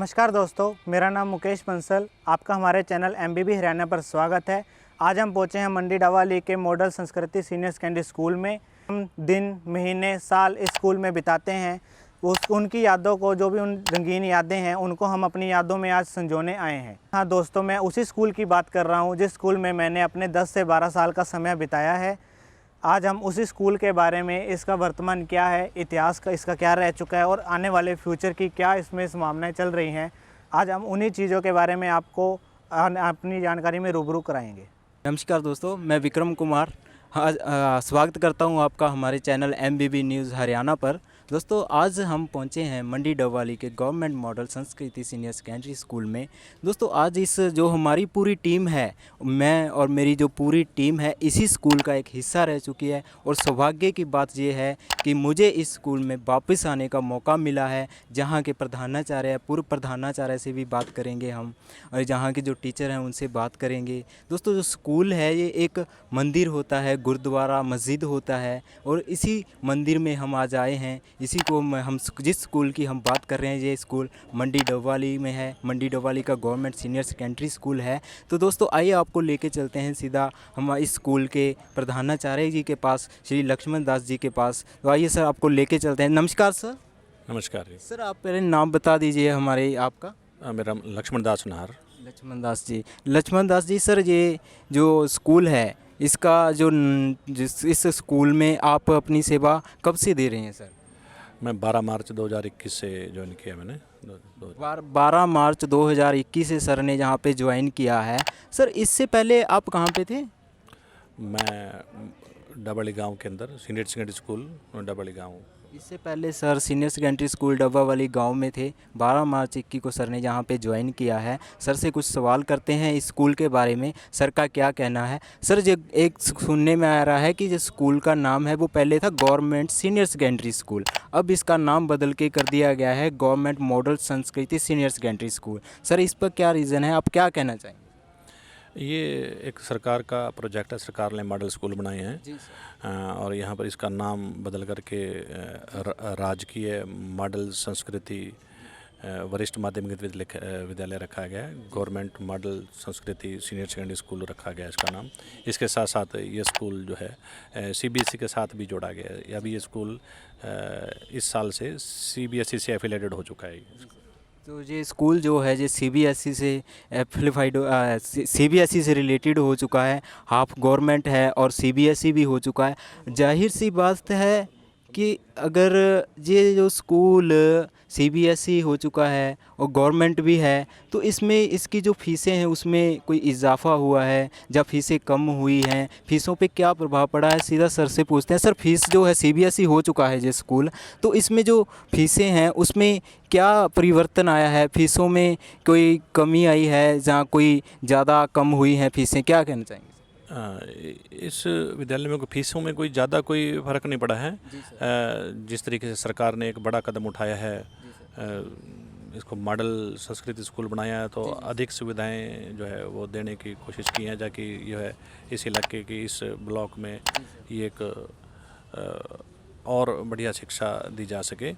नमस्कार दोस्तों, मेरा नाम मुकेश बंसल। आपका हमारे चैनल MBB हरियाणा पर स्वागत है। आज हम पहुंचे हैं मंडी डवाली के मॉडल संस्कृति सीनियर सेकेंडरी स्कूल में। हम दिन, महीने, साल इस स्कूल में बिताते हैं। उनकी यादों को, जो भी उन रंगीन यादें हैं, उनको हम अपनी यादों में आज संजोने आए हैं। हाँ दोस्तों, मैं उसी स्कूल की बात कर रहा हूँ जिस स्कूल में मैंने अपने 10 से 12 साल का समय बिताया है। आज हम उसी स्कूल के बारे में, इसका वर्तमान क्या है, इतिहास का इसका क्या रह चुका है और आने वाले फ्यूचर की क्या इसमें संभावनाएं चल रही हैं, आज हम उन्हीं चीज़ों के बारे में आपको अपनी जानकारी में रूबरू कराएंगे। नमस्कार दोस्तों, मैं विक्रम कुमार स्वागत करता हूं आपका हमारे चैनल MBB न्यूज़ हरियाणा पर। दोस्तों, आज हम पहुंचे हैं मंडी डवाली के गवर्नमेंट मॉडल संस्कृति सीनियर सेकेंडरी स्कूल में। दोस्तों, आज इस जो हमारी पूरी टीम है, मैं और मेरी जो पूरी टीम है, इसी स्कूल का एक हिस्सा रह चुकी है। और सौभाग्य की बात ये है कि मुझे इस स्कूल में वापस आने का मौका मिला है, जहाँ के प्रधानाचार्य, पूर्व प्रधानाचार्य से भी बात करेंगे हम, और जहाँ के जो टीचर हैं उनसे बात करेंगे। दोस्तों, जो स्कूल है ये एक मंदिर होता है, गुरुद्वारा मस्जिद होता है, और इसी मंदिर में हम आज आए हैं। इसी को हम जिस स्कूल की हम बात कर रहे हैं, ये स्कूल मंडी डवाली में है। मंडी डवाली का गवर्नमेंट सीनियर सेकेंडरी स्कूल है। तो दोस्तों, आइए आपको लेके चलते हैं सीधा हम इस स्कूल के प्रधानाचार्य जी के पास, श्री लक्ष्मण दास जी के पास। तो आइए सर, आपको लेके चलते हैं। नमस्कार सर। नमस्कार सर, आप पहले नाम बता दीजिए हमारे आपका। मेरा लक्ष्मण दास नाहर। लक्ष्मण दास जी। लक्ष्मण दास जी, सर ये जो स्कूल है, इसका इस स्कूल में आप अपनी सेवा कब से दे रहे हैं सर? मैं 12 मार्च 2021 से ज्वाइन किया मैंने। 12 मार्च 2021 से सर ने यहाँ पे ज्वाइन किया है। सर, इससे पहले आप कहाँ पे थे? मैं डबली गांव के अंदर सीनियर सेकेंडरी स्कूल डबली गांव। इससे पहले सर सीनियर सेकेंडरी स्कूल डब्बा वाली गांव में थे। 12 मार्च 21 को सर ने यहाँ पे ज्वाइन किया है। सर से कुछ सवाल करते हैं इस स्कूल के बारे में, सर का क्या कहना है। सर, जो एक सुनने में आ रहा है कि जो स्कूल का नाम है वो पहले था गवर्नमेंट सीनियर सेकेंडरी स्कूल, अब इसका नाम बदल के कर दिया गया है गवर्नमेंट मॉडल संस्कृति सीनियर सेकेंडरी स्कूल। सर, इस पर क्या रीज़न है, आप क्या कहना चाहेंगे? ये एक सरकार का प्रोजेक्ट है। सरकार ने मॉडल स्कूल बनाए हैं और यहाँ पर इसका नाम बदल करके राजकीय मॉडल संस्कृति वरिष्ठ माध्यमिक विद्यालय रखा गया है। गवर्नमेंट मॉडल संस्कृति सीनियर सेकेंडरी स्कूल रखा गया है इसका नाम। इसके साथ साथ ये स्कूल जो है CBSE के साथ भी जोड़ा गया है। अभी ये स्कूल इस साल से CBSE से एफिलेटेड हो चुका है। तो ये स्कूल जो है ये CBSE से एप्लीफाइड CBSE से रिलेटेड हो चुका है, हाफ गवर्नमेंट है और CBSE भी हो चुका है। जाहिर सी बात है कि अगर ये जो स्कूल CBSE हो चुका है और गवर्नमेंट भी है, तो इसमें इसकी जो फ़ीसें हैं उसमें कोई इजाफा हुआ है या फ़ीसें कम हुई हैं, फ़ीसों पे क्या प्रभाव पड़ा है, सीधा सर से पूछते हैं। सर, फीस जो है CBSE हो चुका है ये स्कूल, तो इसमें जो फ़ीसें हैं उसमें क्या परिवर्तन आया है, फ़ीसों में कोई कमी आई है, जहाँ कोई ज़्यादा कम हुई हैं फ़ीसें, क्या कहना चाहेंगे? इस विद्यालय में फीसों में कोई ज़्यादा कोई फ़र्क नहीं पड़ा है। जिस तरीके से सरकार ने एक बड़ा कदम उठाया है, इसको मॉडल संस्कृति स्कूल बनाया है, तो अधिक सुविधाएं जो है वो देने की कोशिश की हैं, ताकि जो है इस इलाके की, इस ब्लॉक में ये एक और बढ़िया शिक्षा दी जा सके।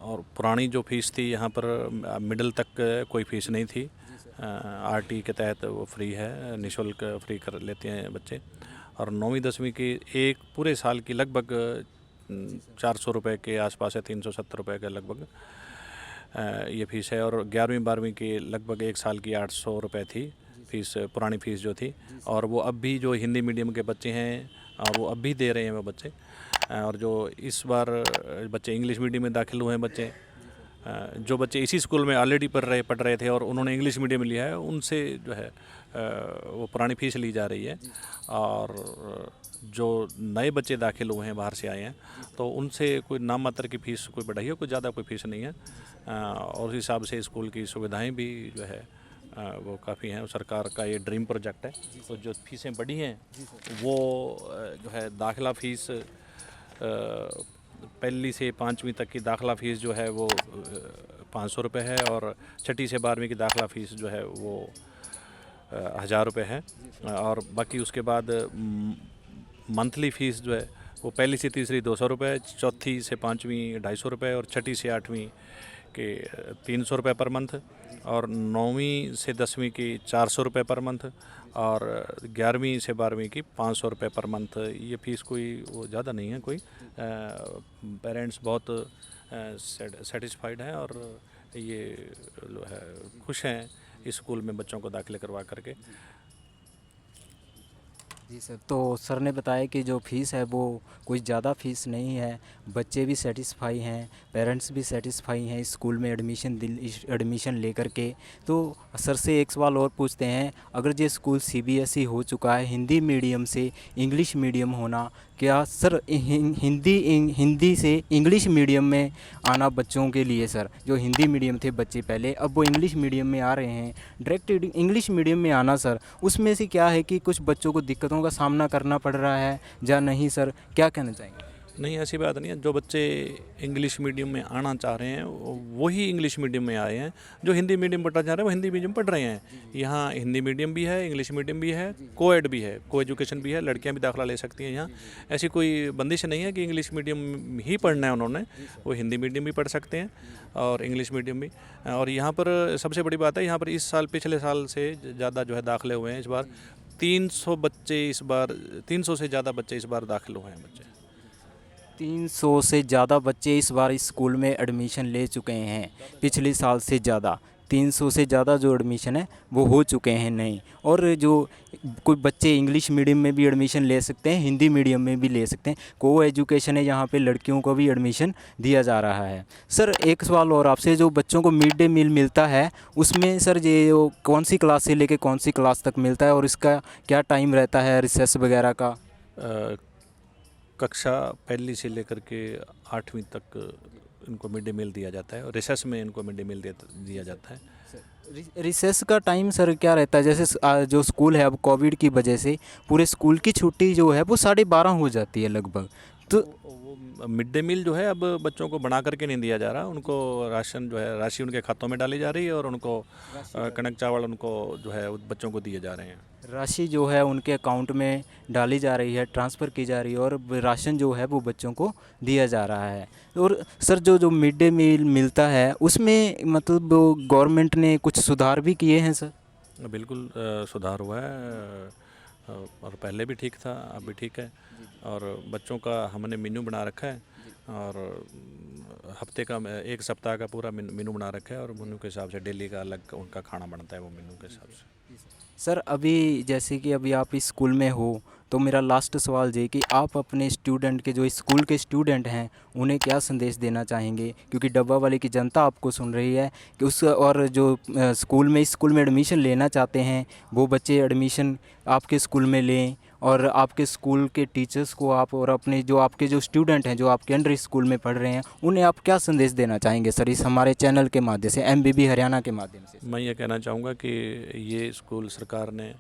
और पुरानी जो फ़ीस थी यहाँ पर मिडिल तक कोई फ़ीस नहीं थी। RT के तहत वो फ्री है, निःशुल्क फ्री कर लेते हैं बच्चे। और 9वीं 10वीं की एक पूरे साल की लगभग 400 रुपये के आसपास है, 370 रुपये के लगभग ये फ़ीस है। और 11वीं 12वीं की लगभग एक साल की 800 रुपये थी फ़ीस, पुरानी फ़ीस जो थी। और वो अब भी जो हिंदी मीडियम के बच्चे हैं और वो अब भी दे रहे हैं वो बच्चे। और जो इस बार बच्चे इंग्लिश मीडियम में दाखिल हुए हैं, बच्चे जो बच्चे इसी स्कूल में ऑलरेडी पढ़ रहे थे और उन्होंने इंग्लिश मीडियम लिया है, उनसे जो है वो पुरानी फ़ीस ली जा रही है। और जो नए बच्चे दाखिल हुए हैं, बाहर से आए हैं, तो उनसे कोई नाम मात्र की फ़ीस कोई बढ़ाई है, कोई ज़्यादा कोई फ़ीस नहीं है। और उस हिसाब से स्कूल की सुविधाएं भी जो है वो काफ़ी हैं। सरकार का ये ड्रीम प्रोजेक्ट है। तो जो फ़ीसें बढ़ी हैं वो जो है दाखिला फ़ीस पहली से 5वीं तक की दाखिला फ़ीस जो है वो 500 रुपये है, और 6ठी से 12वीं की दाखिला फ़ीस जो है वो 1000 रुपये है। और बाकी उसके बाद मंथली फ़ीस जो है वो पहली से तीसरी 200 रुपये, चौथी से 5वीं 250 रुपये और 6ठी से 8वीं के 300 रुपये पर मंथ, और 9वीं से 10वीं की 400 रुपये पर मंथ, और 11वीं से 12वीं की 500 रुपये पर मंथ। ये फ़ीस कोई वो ज़्यादा नहीं है, कोई पेरेंट्स बहुत सेटिस्फाइड हैं और ये जो है खुश हैं इस स्कूल में बच्चों को दाखिले करवा करके। जी सर, तो सर ने बताया कि जो फ़ीस है वो कोई ज़्यादा फ़ीस नहीं है, बच्चे भी सेटिस्फाई हैं, पेरेंट्स भी सेटिस्फाई हैं इस स्कूल में एडमिशन लेकर के। तो सर से एक सवाल और पूछते हैं, अगर ये स्कूल सीबीएसई हो चुका है, हिंदी मीडियम से इंग्लिश मीडियम होना, क्या सर हिंदी से इंग्लिश मीडियम में आना बच्चों के लिए, सर जो हिंदी मीडियम थे बच्चे पहले, अब वो इंग्लिश मीडियम में आ रहे हैं, डायरेक्ट इंग्लिश मीडियम में आना सर, उसमें से क्या है कि कुछ बच्चों को दिक्कतों का सामना करना पड़ रहा है या नहीं सर, क्या कहना चाहेंगे? नहीं, ऐसी बात नहीं है। जो बच्चे इंग्लिश मीडियम में आना चाह रहे हैं वही इंग्लिश मीडियम में आए हैं, जो हिंदी मीडियम पढ़ना चाह रहे हैं वो हिंदी मीडियम पढ़ रहे हैं। यहाँ हिंदी मीडियम भी है, इंग्लिश मीडियम भी है, कोएड भी है, को एजुकेशन भी है, लड़कियाँ भी दाखिला ले सकती हैं यहाँ। ऐसी कोई बंदिश नहीं है कि इंग्लिश मीडियम ही पढ़ना है उन्होंने, वो हिंदी मीडियम भी पढ़ सकते हैं और इंग्लिश मीडियम भी। और यहाँ पर सबसे बड़ी बात है, यहाँ पर इस साल पिछले साल से ज़्यादा जो है दाखिले हुए हैं। इस बार 300 बच्चे, इस बार 300 से ज़्यादा बच्चे इस बार दाखिल हुए हैं बच्चे। 300 से ज़्यादा बच्चे इस बार इस स्कूल में एडमिशन ले चुके हैं, पिछले साल से ज़्यादा 300 से ज़्यादा जो एडमिशन है वो हो चुके हैं नहीं। और जो कोई बच्चे इंग्लिश मीडियम में भी एडमिशन ले सकते हैं, हिंदी मीडियम में भी ले सकते हैं, को एजुकेशन है, यहाँ पे लड़कियों को भी एडमिशन दिया जा रहा है। सर एक सवाल और आपसे, जो बच्चों को मिड डे मील मिलता है उसमें सर ये कौन सी क्लास से लेकर कौन सी क्लास तक मिलता है और इसका क्या टाइम रहता है रिसेस वगैरह का? कक्षा पहली से लेकर के 8वीं तक इनको मिड डे मील दिया जाता है और रिसेस में इनको मिड डे मील दिया जाता है। रिसेस का टाइम सर क्या रहता है? जैसे जो स्कूल है अब कोविड की वजह से पूरे स्कूल की छुट्टी जो है वो 12:30 हो जाती है लगभग, तो वो मिड डे मील जो है अब बच्चों को बना करके नहीं दिया जा रहा, उनको राशन जो है राशि उनके खातों में डाली जा रही है और उनको कनक चावल उनको जो है बच्चों को दिए जा रहे हैं। राशि जो है उनके अकाउंट में डाली जा रही है, ट्रांसफ़र की जा रही है और राशन जो है वो बच्चों को दिया जा रहा है। और सर जो मिड डे मील मिलता है उसमें मतलब गवर्नमेंट ने कुछ सुधार भी किए हैं सर? बिल्कुल सुधार हुआ है और पहले भी ठीक था, अब भी ठीक है। और बच्चों का हमने मेन्यू बना रखा है और हफ्ते का, एक सप्ताह का पूरा मेन्यू बना रखा है और मेन्यू के हिसाब से डेली का अलग उनका खाना बनता है वो मेन्यू के हिसाब से। सर अभी जैसे कि अभी आप इस स्कूल में हो, तो मेरा लास्ट सवाल ये कि आप अपने स्टूडेंट के, जो इस स्कूल के स्टूडेंट हैं, उन्हें क्या संदेश देना चाहेंगे? क्योंकि डब्बा वाले की जनता आपको सुन रही है कि उस, और जो इस स्कूल में एडमिशन लेना चाहते हैं वो बच्चे एडमिशन आपके स्कूल में लें, और आपके स्कूल के टीचर्स को आप, और अपने जो आपके जो स्टूडेंट हैं जो आपके अंडर स्कूल में पढ़ रहे हैं, उन्हें आप क्या संदेश देना चाहेंगे सर इस हमारे चैनल के माध्यम से, MBB हरियाणा के माध्यम से? मैं ये कहना चाहूँगा कि ये स्कूल सरकार ने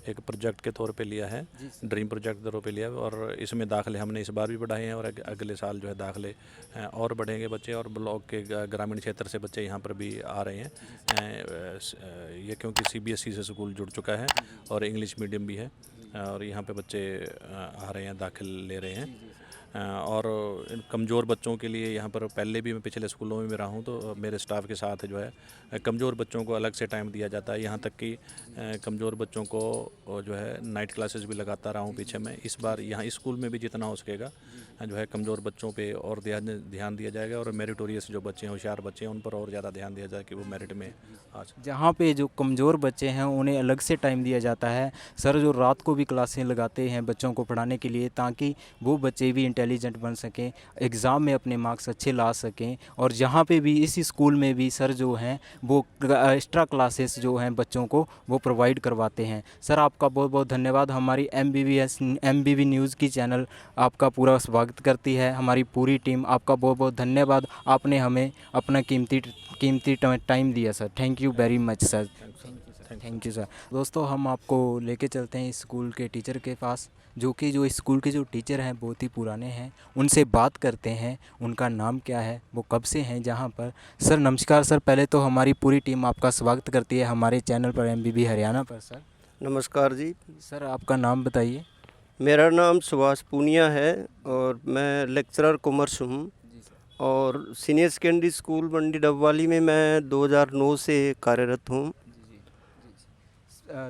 एक प्रोजेक्ट के तौर पे लिया है, ड्रीम प्रोजेक्ट के तौर पे लिया है और इसमें दाखिले हमने इस बार भी बढ़ाए हैं और अगले साल जो है दाखिले और बढ़ेंगे बच्चे, और ब्लॉक के ग्रामीण क्षेत्र से बच्चे यहाँ पर भी आ रहे हैं। ये क्योंकि CBSE से स्कूल जुड़ चुका है और इंग्लिश मीडियम भी है और यहाँ पे बच्चे आ रहे हैं, दाखिल ले रहे हैं। और इन कमज़ोर बच्चों के लिए यहाँ पर पहले भी मैं पिछले स्कूलों में रहा हूँ तो मेरे स्टाफ के साथ जो है कमज़ोर बच्चों को अलग से टाइम दिया जाता है। यहाँ तक कि कमज़ोर बच्चों को जो है नाइट क्लासेस भी लगाता रहा हूँ पीछे मैं। इस बार यहाँ स्कूल में भी जितना हो सकेगा जो है कमज़ोर बच्चों पे और ध्यान दिया जाएगा और मेरिटोरियस जो बच्चे हैं, होशियार बच्चे हैं, उन पर और ज़्यादा ध्यान दिया जाए कि वो मेरिट में आ सकें। जहाँ पे जो कमज़ोर बच्चे हैं उन्हें अलग से टाइम दिया जाता है सर, जो रात को भी क्लासें लगाते हैं बच्चों को पढ़ाने के लिए, ताकि वो बच्चे भी इंटेलिजेंट बन सकें, एग्ज़ाम में अपने मार्क्स अच्छे ला सकें। और जहाँ पे भी इसी स्कूल में भी सर जो हैं वो एक्स्ट्रा क्लासेस जो हैं बच्चों को वो प्रोवाइड करवाते हैं। सर आपका बहुत बहुत धन्यवाद। हमारी MBB न्यूज़ की चैनल आपका पूरा स्वागत करती है, हमारी पूरी टीम आपका बहुत बहुत धन्यवाद। आपने हमें अपना कीमती टाइम दिया sir, thank you very much sir. Thank you sir. दोस्तों हम आपको लेके चलते हैं इस स्कूल के टीचर के पास, जो इस स्कूल के जो टीचर हैं बहुत ही पुराने हैं, उनसे बात करते हैं उनका नाम क्या है, वो कब से हैं जहाँ पर। सर नमस्कार सर, पहले तो हमारी पूरी टीम आपका स्वागत करती है हमारे चैनल पर MBB हरियाणा पर। सर नमस्कार जी। सर आपका नाम बताइए। मेरा नाम सुभाष पूनिया है और मैं लेक्चरर कॉमर्स हूँ और सीनियर सेकेंडरी स्कूल मंडी डबवाली में मैं 2009 से कार्यरत हूँ।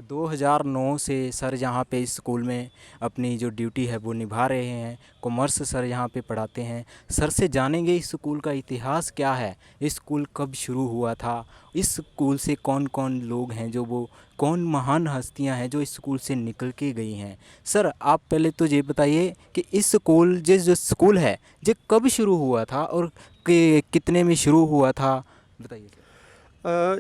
2009 से सर यहाँ पे इस स्कूल में अपनी जो ड्यूटी है वो निभा रहे हैं। कॉमर्स सर यहाँ पे पढ़ाते हैं। सर से जानेंगे इस स्कूल का इतिहास क्या है, इस स्कूल कब शुरू हुआ था, इस स्कूल से कौन कौन लोग हैं, जो वो कौन महान हस्तियां हैं जो इस स्कूल से निकल के गई हैं। सर आप पहले तो ये बताइए कि इस स्कूल जो स्कूल है ये कब शुरू हुआ था और कितने में शुरू हुआ था, बताइए सर।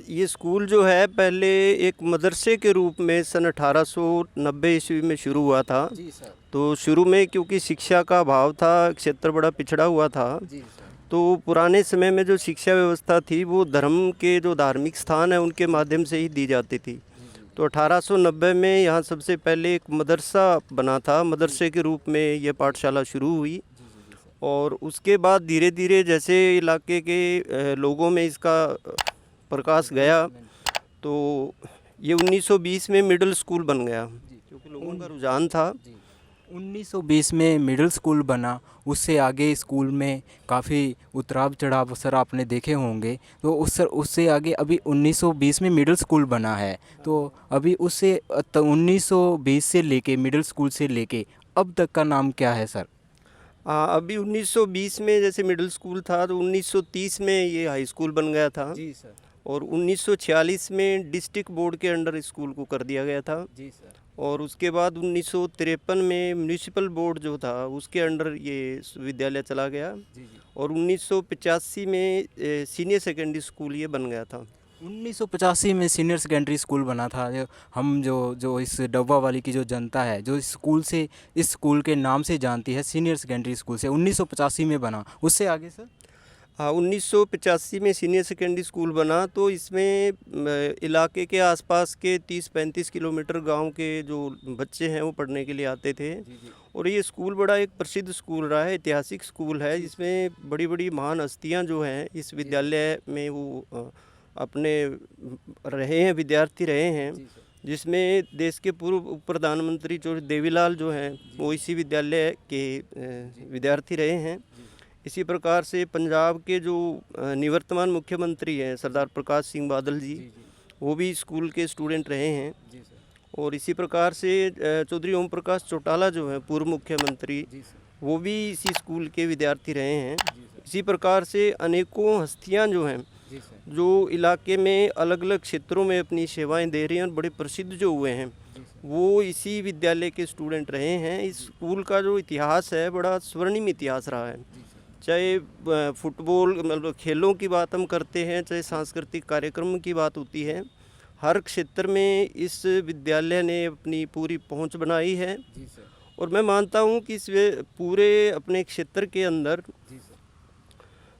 ये स्कूल जो है पहले एक मदरसे के रूप में सन 1890 ईस्वी में शुरू हुआ था। जी सर। तो शुरू में क्योंकि शिक्षा का अभाव था, क्षेत्र बड़ा पिछड़ा हुआ था, जी सर। तो पुराने समय में जो शिक्षा व्यवस्था थी वो धर्म के जो धार्मिक स्थान है उनके माध्यम से ही दी जाती थी। तो 1890 में यहाँ सबसे पहले एक मदरसा बना था, मदरसे के रूप में ये पाठशाला शुरू हुई। और उसके बाद धीरे धीरे जैसे इलाके के लोगों में इसका प्रकाश गया तो ये 1920 में मिडिल स्कूल बन गया, क्योंकि लोगों का रुझान था। 1920 में मिडिल स्कूल बना, उससे आगे स्कूल में काफ़ी उतराव चढ़ाव सर आपने देखे होंगे। तो उससे आगे अभी 1920 में मिडिल स्कूल बना है, तो अभी उससे 1920 से लेके मिडिल स्कूल से लेके अब तक का नाम क्या है सर? अभी 1920 में जैसे मिडिल स्कूल था तो 1930 में ये हाई स्कूल बन गया था। जी सर। और 1946 में डिस्ट्रिक्ट बोर्ड के अंडर स्कूल को कर दिया गया था। जी सर। और उसके बाद 1953 में म्यूनिसिपल बोर्ड जो था उसके अंडर ये विद्यालय चला गया। जी जी। और 1985 में सीनियर सेकेंडरी स्कूल ये बन गया था। 1985 में सीनियर सेकेंडरी स्कूल बना था। हम जो इस डब्बा वाली की जो जनता है जो इस स्कूल के नाम से जानती है, सीनियर सेकेंडरी स्कूल से 1985 में बना। उससे आगे सर? हाँ, 1985 में सीनियर सेकेंडरी स्कूल बना। तो इसमें इलाके के आसपास के 30-35 किलोमीटर गांव के जो बच्चे हैं वो पढ़ने के लिए आते थे। और ये स्कूल बड़ा एक प्रसिद्ध स्कूल रहा है, ऐतिहासिक स्कूल है, जिसमें बड़ी बड़ी महान हस्तियाँ जो हैं इस विद्यालय में वो अपने रहे हैं, विद्यार्थी रहे हैं। जिसमें देश के पूर्व प्रधानमंत्री जो देवीलाल जो हैं वो इसी विद्यालय के विद्यार्थी रहे हैं। इसी प्रकार से पंजाब के जो निवर्तमान मुख्यमंत्री हैं सरदार प्रकाश सिंह बादल जी, वो भी स्कूल के स्टूडेंट रहे हैं। और इसी प्रकार से चौधरी ओम प्रकाश चौटाला जो है पूर्व मुख्यमंत्री, वो भी इसी स्कूल के विद्यार्थी रहे हैं। इसी प्रकार से अनेकों हस्तियां जो हैं जो इलाके में अलग अलग क्षेत्रों में अपनी सेवाएं दे रही हैं और बड़े प्रसिद्ध जो हुए हैं वो इसी विद्यालय के स्टूडेंट रहे हैं। इस स्कूल का जो इतिहास है बड़ा स्वर्णिम इतिहास रहा है। चाहे फुटबॉल मतलब खेलों की बात हम करते हैं, चाहे सांस्कृतिक कार्यक्रम की बात होती है, हर क्षेत्र में इस विद्यालय ने अपनी पूरी पहुंच बनाई है। और मैं मानता हूं कि इस पूरे अपने क्षेत्र के अंदर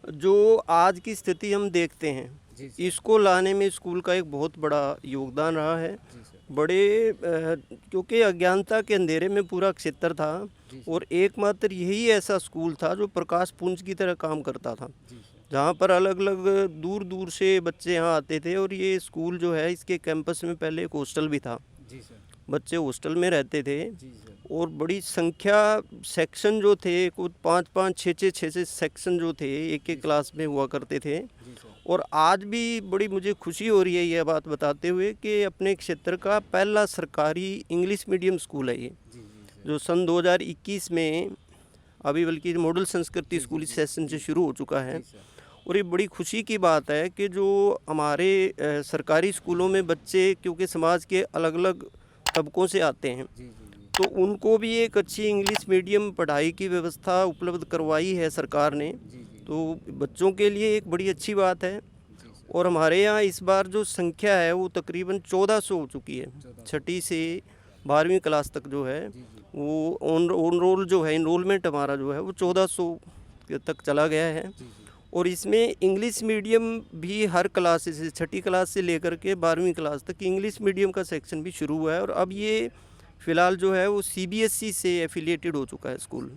जो आज की स्थिति हम देखते हैं इसको लाने में स्कूल का एक बहुत बड़ा योगदान रहा है। बड़े क्योंकि अज्ञानता के अंधेरे में पूरा क्षेत्र था और एकमात्र यही ऐसा स्कूल था जो प्रकाश पुंज की तरह काम करता था, जहाँ पर अलग अलग दूर दूर से बच्चे यहाँ आते थे। और ये स्कूल जो है इसके कैंपस में पहले एक हॉस्टल भी था। बच्चे हॉस्टल में रहते थे और बड़ी संख्या सेक्शन जो थे कुछ 5-5, 6-6 सेक्शन जो थे एक एक क्लास में हुआ करते थे। और आज भी बड़ी मुझे खुशी हो रही है यह बात बताते हुए कि अपने क्षेत्र का पहला सरकारी इंग्लिश मीडियम स्कूल है ये, जो सन 2021 में अभी बल्कि मॉडल संस्कृति स्कूल इस सेशन से शुरू हो चुका है। और ये बड़ी खुशी की बात है कि जो हमारे सरकारी स्कूलों में बच्चे क्योंकि समाज के अलग अलग तबकों से आते हैं तो उनको भी एक अच्छी इंग्लिश मीडियम पढ़ाई की व्यवस्था उपलब्ध करवाई है सरकार ने। तो बच्चों के लिए एक बड़ी अच्छी बात है। और हमारे यहाँ इस बार जो संख्या है वो तकरीबन 1400 हो चुकी है। 6ठी से 12वीं क्लास तक जो है वो ऑन रोल जो है इनरोलमेंट हमारा जो है वो 1400 तक चला गया है। और इसमें इंग्लिश मीडियम भी हर क्लास से 6ठी क्लास से लेकर के 12वीं क्लास तक इंग्लिश मीडियम का सेक्शन भी शुरू हुआ है। और अब ये फ़िलहाल जो है वो CBSE से एफिलिएटेड हो चुका है स्कूल।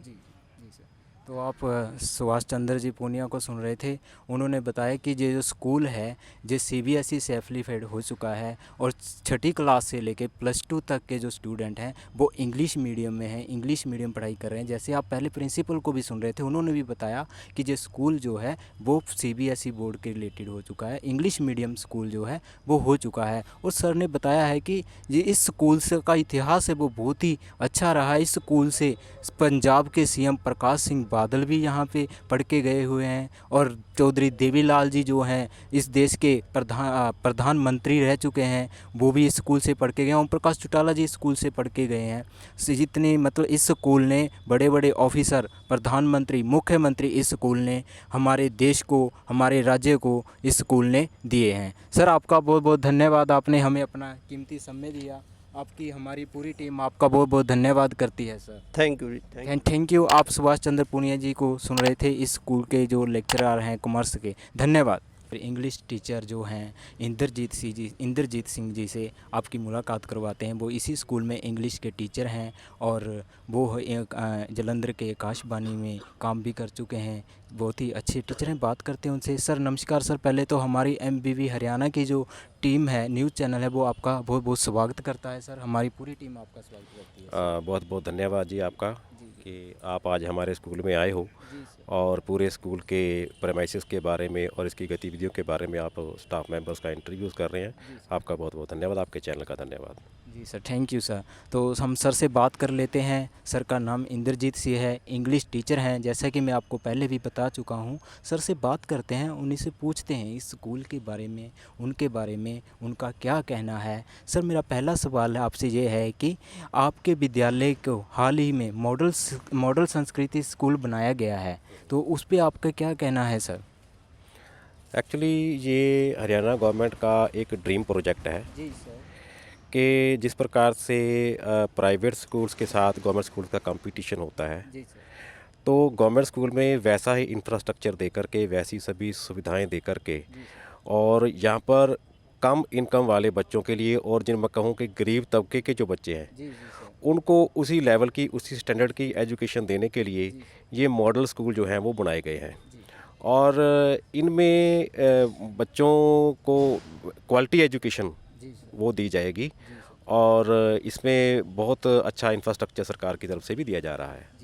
तो आप सुभाष चंद्र जी पूनिया को सुन रहे थे। उन्होंने बताया कि ये जो स्कूल है ये सीबीएसई से एफिलिएटेड हो चुका है और छठी क्लास से लेके +2 तक के जो स्टूडेंट हैं वो इंग्लिश मीडियम में हैं, इंग्लिश मीडियम पढ़ाई कर रहे हैं। जैसे आप पहले प्रिंसिपल को भी सुन रहे थे, उन्होंने भी बताया कि ये स्कूल जो है वो सीबीएसई बोर्ड के रिलेटेड हो चुका है, इंग्लिश मीडियम स्कूल जो है वो हो चुका है। और सर ने बताया है कि ये इस स्कूल से का इतिहास है वो बहुत ही अच्छा रहा है। इस स्कूल से पंजाब के सीएम प्रकाश सिंह बादल भी यहाँ पे पढ़ के गए हुए हैं और चौधरी देवीलाल जी जो हैं इस देश के प्रधानमंत्री रह चुके हैं, वो भी इस स्कूल से पढ़ के गए हैं। ओम प्रकाश चौटाला जी इस स्कूल से पढ़ के गए हैं। जितने मतलब इस स्कूल ने बड़े बड़े ऑफिसर, प्रधानमंत्री, मुख्यमंत्री इस स्कूल ने हमारे देश को, हमारे राज्य को इस स्कूल ने दिए हैं। सर आपका बहुत बहुत धन्यवाद, आपने हमें अपना कीमती समय दिया। आपकी हमारी पूरी टीम आपका बहुत बहुत धन्यवाद करती है सर। थैंक यू जी, थैंक यू। आप सुभाष चंद्र पूनिया जी को सुन रहे थे, इस स्कूल के जो लेक्चरर हैं कॉमर्स के। धन्यवाद। इंग्लिश टीचर जो हैं इंद्रजीत सिंह जी से आपकी मुलाकात करवाते हैं। वो इसी स्कूल में इंग्लिश के टीचर हैं और वो जलंधर के आकाशवाणी में काम भी कर चुके हैं। बहुत ही अच्छे टीचर हैं, बात करते हैं उनसे। सर नमस्कार सर। पहले तो हमारी MBB हरियाणा की जो टीम है, न्यूज़ चैनल है, वो आपका बहुत बहुत स्वागत करता है सर। हमारी पूरी टीम आपका स्वागत करती है। बहुत बहुत धन्यवाद जी आपका कि आप आज हमारे स्कूल में आए हो और पूरे स्कूल के प्रेमाइसेस के बारे में और इसकी गतिविधियों के बारे में आप स्टाफ मेंबर्स का इंटरव्यूज़ कर रहे हैं। आपका बहुत बहुत धन्यवाद, आपके चैनल का धन्यवाद। जी सर, थैंक यू सर। तो हम सर से बात कर लेते हैं। सर का नाम इंद्रजीत सिंह है, इंग्लिश टीचर हैं, जैसा कि मैं आपको पहले भी बता चुका हूं। सर से बात करते हैं, उन्हीं से पूछते हैं इस स्कूल के बारे में, उनके बारे में उनका क्या कहना है। सर मेरा पहला सवाल है आपसे ये है कि आपके विद्यालय को हाल ही में मॉडल संस्कृति स्कूल बनाया गया है, तो उस पर आपका क्या कहना है सर? एक्चुअली ये हरियाणा गवर्नमेंट का एक ड्रीम प्रोजेक्ट है जी सर। कि जिस प्रकार से प्राइवेट स्कूल्स के साथ गवर्नमेंट स्कूल का कंपटीशन होता है, जी सर। तो गवर्नमेंट स्कूल में वैसा ही इंफ्रास्ट्रक्चर दे करके, वैसी सभी सुविधाएं दे करके और यहाँ पर कम इनकम वाले बच्चों के लिए और जिन मैं कहूँ कि गरीब तबके के जो बच्चे हैं जी सर। उनको उसी लेवल की, उसी स्टैंडर्ड की एजुकेशन देने के लिए ये मॉडल स्कूल जो हैं वो बनाए गए हैं। और इनमें बच्चों को क्वालिटी एजुकेशन वो दी जाएगी और इसमें बहुत अच्छा इंफ्रास्ट्रक्चर सरकार की तरफ से भी दिया जा रहा है।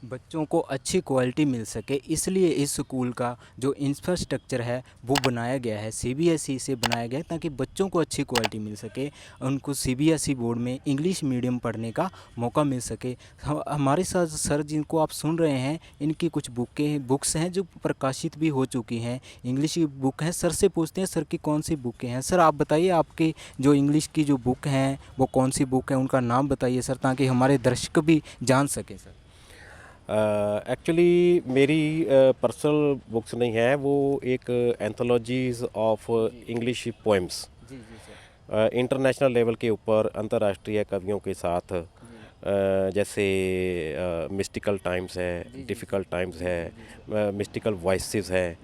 बच्चों को अच्छी क्वालिटी मिल सके, इसलिए इस स्कूल का जो इंफ्रास्ट्रक्चर है वो बनाया गया है, सीबीएसई से बनाया गया है, ताकि बच्चों को अच्छी क्वालिटी मिल सके, उनको सीबीएसई बोर्ड में इंग्लिश मीडियम पढ़ने का मौका मिल सके। हमारे साथ सर जिनको आप सुन रहे हैं, इनकी कुछ बुक्स हैं जो प्रकाशित भी हो चुकी हैं, इंग्लिश की बुक हैं। सर से पूछते हैं सर की कौन सी बुकें हैं। सर आप बताइए, आपके जो इंग्लिश की जो बुक हैं वो कौन सी बुक है, उनका नाम बताइए सर, ताकि हमारे दर्शक भी जान सकें सर। एक्चुअली मेरी पर्सनल बुक्स नहीं है, वो एक anthologies of English poems international level के ऊपर अंतर्राष्ट्रीय कवियों के साथ जैसे मिस्टिकल टाइम्स है, डिफ़िकल्ट टाइम्स है, मिस्टिकल वॉइसेस है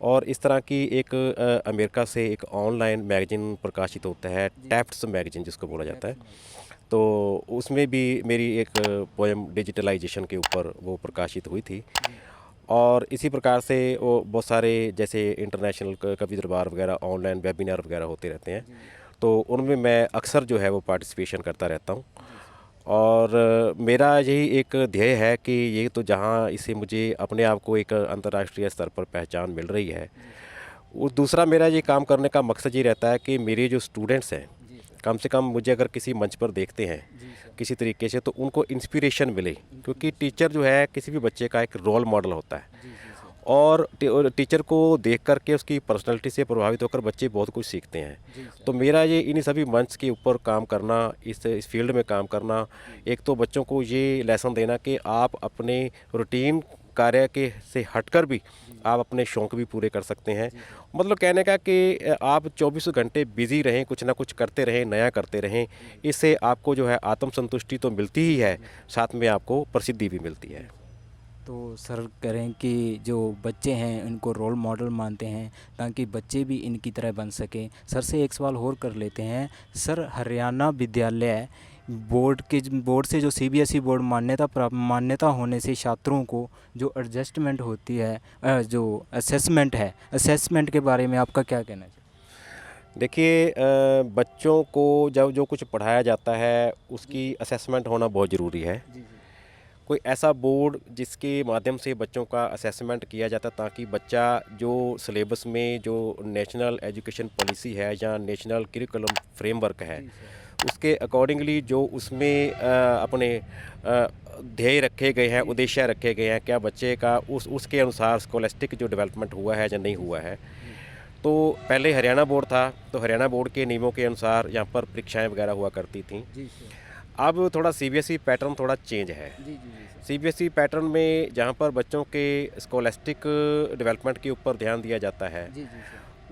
और इस तरह की एक अमेरिका से एक ऑनलाइन मैगज़ीन प्रकाशित होता है, टैफ्ट्स मैगज़ीन जिसको बोला जाता है। तो उसमें भी मेरी एक पोएम डिजिटलाइजेशन के ऊपर वो प्रकाशित हुई थी। और इसी प्रकार से वो बहुत सारे जैसे इंटरनेशनल कवि दरबार वगैरह, ऑनलाइन वेबिनार वगैरह होते रहते हैं, तो उनमें मैं अक्सर जो है वो पार्टिसिपेशन करता रहता हूँ। और मेरा यही एक ध्येय है कि ये तो जहाँ इससे मुझे अपने आप को एक अंतर्राष्ट्रीय स्तर पर पहचान मिल रही है, वो दूसरा मेरा ये काम करने का मकसद ये रहता है कि मेरे जो स्टूडेंट्स हैं, कम से कम मुझे अगर किसी मंच पर देखते हैं किसी तरीके से, तो उनको इंस्पिरेशन मिले, क्योंकि टीचर जो है किसी भी बच्चे का एक रोल मॉडल होता है और टीचर को देख करके उसकी पर्सनालिटी से प्रभावित होकर बच्चे बहुत कुछ सीखते हैं। तो मेरा ये इन सभी मंच के ऊपर काम करना, इस फील्ड में काम करना, एक तो बच्चों को ये लेसन देना कि आप अपने रूटीन कार्य के से हटकर भी आप अपने शौक़ भी पूरे कर सकते हैं। मतलब कहने का कि आप 24 घंटे बिज़ी रहें, कुछ ना कुछ करते रहें, नया करते रहें, इससे आपको जो है आत्मसंतुष्टि तो मिलती ही है, साथ में आपको प्रसिद्धि भी मिलती है। तो सर करें कि जो बच्चे हैं उनको रोल मॉडल मानते हैं ताकि बच्चे भी इनकी तरह बन सकें। सर से एक सवाल और कर लेते हैं। सर हरियाणा विद्यालय बोर्ड से जो सीबीएसई बोर्ड मान्यता होने से छात्रों को जो एडजस्टमेंट होती है, जो असेसमेंट के बारे में आपका क्या कहना है? देखिए, बच्चों को जब जो कुछ पढ़ाया जाता है उसकी असेसमेंट होना बहुत ज़रूरी है। कोई ऐसा बोर्ड जिसके माध्यम से बच्चों का असेसमेंट किया जाता ताकि बच्चा जो सिलेबस में जो नेशनल एजुकेशन पॉलिसी है या नेशनल करिकुलम फ्रेमवर्क है उसके अकॉर्डिंगली जो उसमें अपने ध्येय रखे गए हैं, उद्देश्य रखे गए हैं, क्या बच्चे का उसके अनुसार स्कॉलस्टिक जो डेवलपमेंट हुआ है या नहीं हुआ है। तो पहले हरियाणा बोर्ड था, तो हरियाणा बोर्ड के नियमों के अनुसार यहाँ पर परीक्षाएं वगैरह हुआ करती थीं। अब थोड़ा सीबीएसई पैटर्न थोड़ा चेंज है। सीबीएसई पैटर्न में जहाँ पर बच्चों के स्कॉलस्टिक डेवलपमेंट के ऊपर ध्यान दिया जाता है,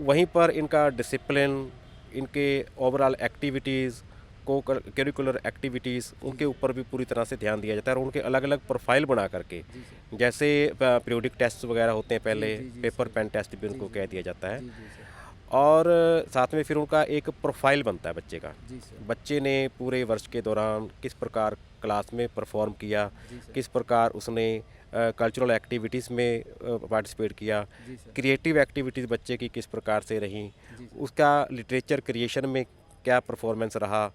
वहीं पर इनका डिसिप्लिन, इनके ओवरऑल एक्टिविटीज़, को करिकुलर एक्टिविटीज़, उनके ऊपर भी पूरी तरह से ध्यान दिया जाता है और उनके अलग अलग प्रोफाइल बना करके, जैसे पीरियोडिक टेस्ट वगैरह होते हैं पहले, पेपर पेन टेस्ट भी उनको कह दिया जाता है, और साथ में फिर उनका एक प्रोफाइल बनता है बच्चे का। बच्चे ने पूरे वर्ष के दौरान किस प्रकार क्लास में परफॉर्म किया, किस प्रकार उसने कल्चरल एक्टिविटीज़ में पार्टिसिपेट किया, क्रिएटिव एक्टिविटीज़ बच्चे की किस प्रकार से रहीं, उसका लिटरेचर क्रिएशन में क्या परफॉर्मेंस रहा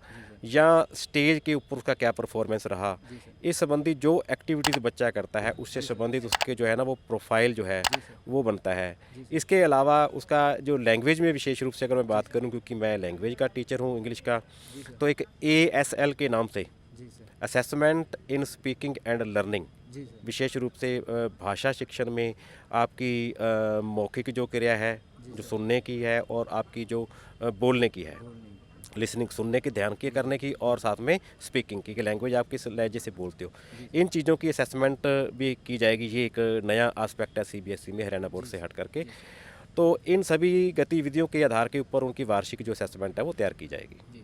या स्टेज के ऊपर उसका क्या परफॉर्मेंस रहा। इस संबंधित जो एक्टिविटीज़ बच्चा करता है उससे संबंधित उसके जो है ना वो प्रोफाइल जो है वो बनता है। इसके अलावा उसका जो लैंग्वेज में विशेष रूप से अगर मैं बात करूं, क्योंकि मैं लैंग्वेज का टीचर हूं इंग्लिश का, तो एक ASL के नाम से assessment in speaking and learning, विशेष रूप से भाषा शिक्षण में आपकी मौखिक जो क्रिया है, जो सुनने की है, और आपकी जो बोलने की है, लिसनिंग, सुनने की, ध्यान की करने की, और साथ में स्पीकिंग की, कि लैंग्वेज आप किस लहजे से बोलते हो, इन चीज़ों की असेसमेंट भी की जाएगी। ये एक नया आस्पेक्ट है सीबीएसई में हरियाणा बोर्ड से हट करके। तो इन सभी गतिविधियों के आधार के ऊपर उनकी वार्षिक जो असेसमेंट है वो तैयार की जाएगी।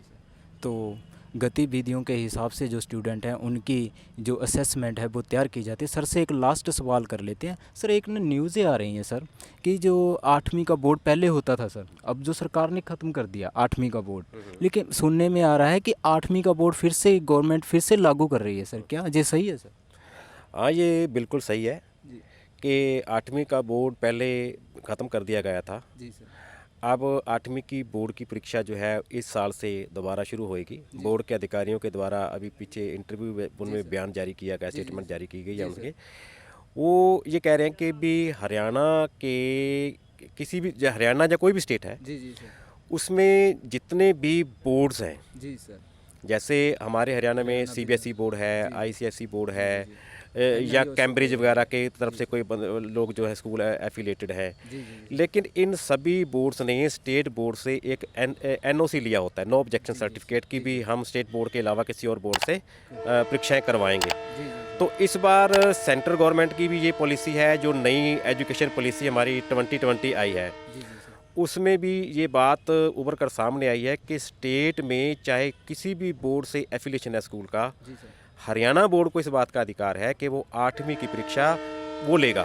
तो गतिविधियों के हिसाब से जो स्टूडेंट हैं उनकी जो असेसमेंट है वो तैयार की जाती है। सर से एक लास्ट सवाल कर लेते हैं। सर, एक ना न्यूज़ें आ रही हैं सर कि जो 8वीं का बोर्ड पहले होता था सर, अब जो सरकार ने ख़त्म कर दिया 8वीं का बोर्ड, लेकिन सुनने में आ रहा है कि 8वीं का बोर्ड फिर से गवर्नमेंट फिर से लागू कर रही है सर, क्या ये सही है सर? हाँ, ये बिल्कुल सही है कि 8वीं का बोर्ड पहले ख़त्म कर दिया गया था। जी सर। अब 8वीं की बोर्ड की परीक्षा जो है इस साल से दोबारा शुरू होएगी। बोर्ड के अधिकारियों के द्वारा अभी पीछे इंटरव्यू उनमें बयान जारी किया गया, स्टेटमेंट जारी की गई है उनके। वो ये कह रहे हैं कि भी हरियाणा के किसी भी, हरियाणा या कोई भी स्टेट है, उसमें जितने भी बोर्ड्स हैं, जी सर, जैसे हमारे हरियाणा में सीबीएसई बोर्ड है, आईसीएसई बोर्ड है, या कैम्ब्रिज वगैरह के तरफ से कोई लोग जो है स्कूल एफिलेटेड है, लेकिन इन सभी बोर्ड्स ने स्टेट बोर्ड से एक NOC लिया होता है, नो ऑब्जेक्शन सर्टिफिकेट, की भी हम स्टेट बोर्ड के अलावा किसी और बोर्ड से परीक्षाएं करवाएंगे। तो इस बार सेंट्रल गवर्नमेंट की भी ये पॉलिसी है, जो नई एजुकेशन पॉलिसी हमारी 2020 आई है, उसमें भी ये बात उभर कर सामने आई है कि स्टेट में चाहे किसी भी बोर्ड से एफिलिएशन है स्कूल का, हरियाणा बोर्ड को इस बात का अधिकार है कि वो 8वीं की परीक्षा वो लेगा,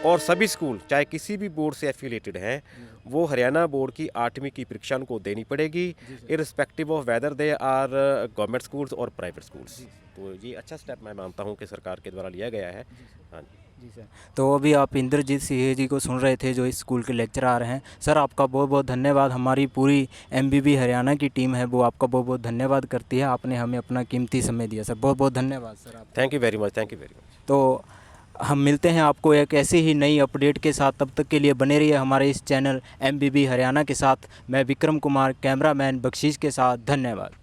और सभी स्कूल चाहे किसी भी बोर्ड से एफिलिएटेड हैं वो हरियाणा बोर्ड की 8वीं की परीक्षा उनको देनी पड़ेगी, irrespective of whether they are government schools और प्राइवेट स्कूल्स। तो ये अच्छा स्टेप मैं मानता हूँ कि सरकार के द्वारा लिया गया है। हाँ जी सर। तो अभी आप इंद्रजीत सिंह जी को सुन रहे थे, जो इस स्कूल के लेक्चरर हैं। सर, आपका बहुत बहुत धन्यवाद। हमारी पूरी MBB हरियाणा की टीम है वो आपका बहुत बहुत धन्यवाद करती है, आपने हमें अपना कीमती समय दिया सर, बहुत बहुत धन्यवाद सर आप। Thank you very much, thank you very much. तो हम मिलते हैं आपको एक ऐसी ही नई अपडेट के साथ, तब तक के लिए बने रहिए हमारे इस चैनल MBB हरियाणा के साथ। मैं विक्रम कुमार, कैमरामैन बख्शीश के साथ, धन्यवाद।